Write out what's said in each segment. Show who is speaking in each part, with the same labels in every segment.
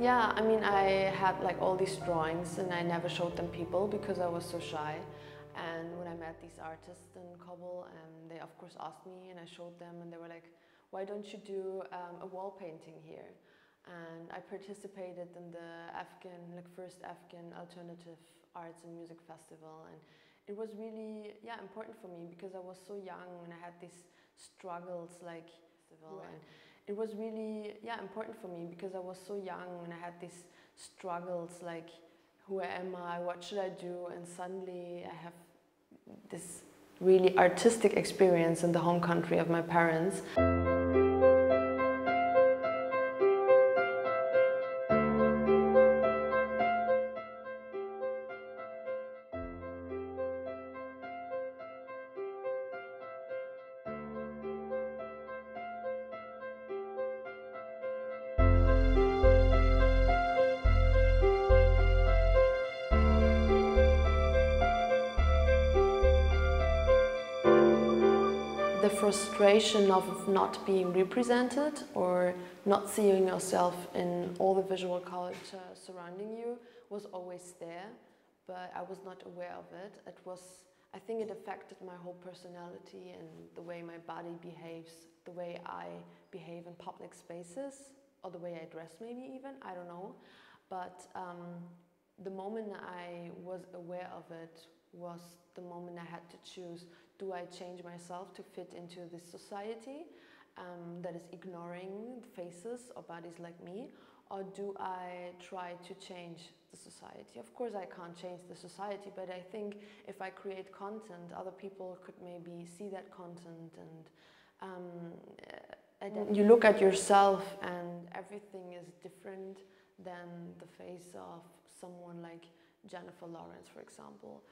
Speaker 1: Yeah, I mean, I had like all these drawings and I never showed them people because I was so shy. And when I met these artists in Kabul, they of course asked me and I showed them and they were like, why don't you do a wall painting here? And I participated in the first Afghan alternative arts and music festival. And it was really, important for me because I was so young and I had these struggles like, and it was really, important for me because I was so young and I had these struggles like, who am I, what should I do? And suddenly I have this really artistic experience in the home country of my parents. The frustration of not being represented or not seeing yourself in all the visual culture surrounding you was always there, but I was not aware of it. I think it affected my whole personality and the way my body behaves, the way I behave in public spaces, or the way I dress maybe even, I don't know. But the moment I was aware of it was the moment I had to choose. Do I change myself to fit into this society that is ignoring faces or bodies like me? Or do I try to change the society? Of course I can't change the society, but I think if I create content, other people could maybe see that content and then you look at yourself and everything is different than the face of someone like Jennifer Lawrence, for example,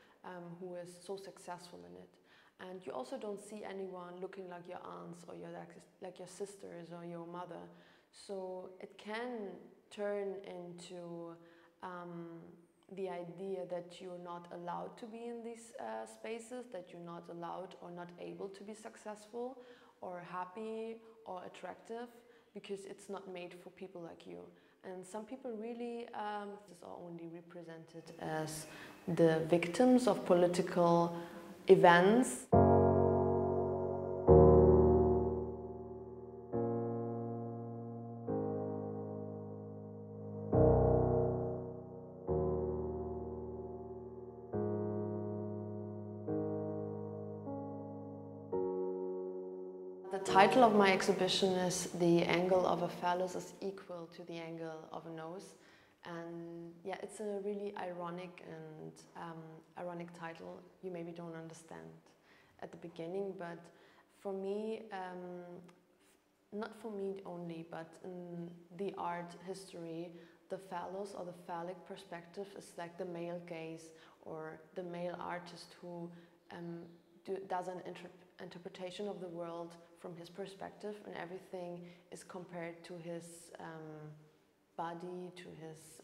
Speaker 1: who is so successful in it. And you also don't see anyone looking like your aunts or like your sisters or your mother. So it can turn into the idea that you're not allowed to be in these spaces, that you're not allowed or not able to be successful or happy or attractive because it's not made for people like you. And some people really are only represented as the victims of political events. The title of my exhibition is "The angle of a phallus is equal to the angle of a nose." And yeah, it's a really ironic title. You maybe don't understand at the beginning, but for me, not for me only, but in the art history, the phallus or the phallic perspective is like the male gaze or the male artist who does an interpretation of the world from his perspective, and everything is compared to his body, to his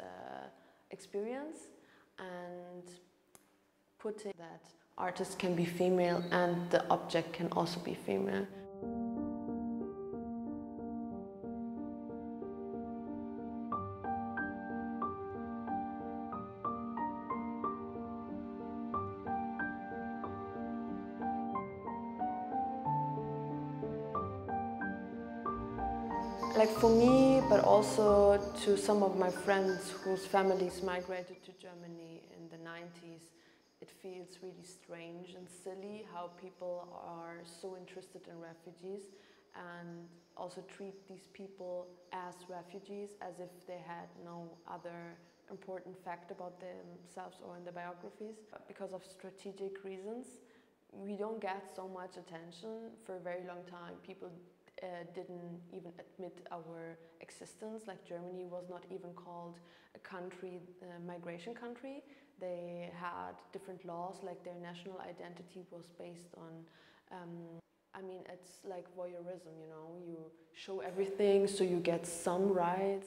Speaker 1: experience, and putting that artist can be female and the object can also be female. Like for me, but also to some of my friends whose families migrated to Germany in the 90s, it feels really strange and silly how people are so interested in refugees and also treat these people as refugees as if they had no other important fact about themselves or in their biographies. Because of strategic reasons, we don't get so much attention for a very long time. People didn't even admit our existence. Like Germany was not even called a country, a migration country. They had different laws, like their national identity was based on, I mean, it's like voyeurism, you know, you show everything so you get some rights.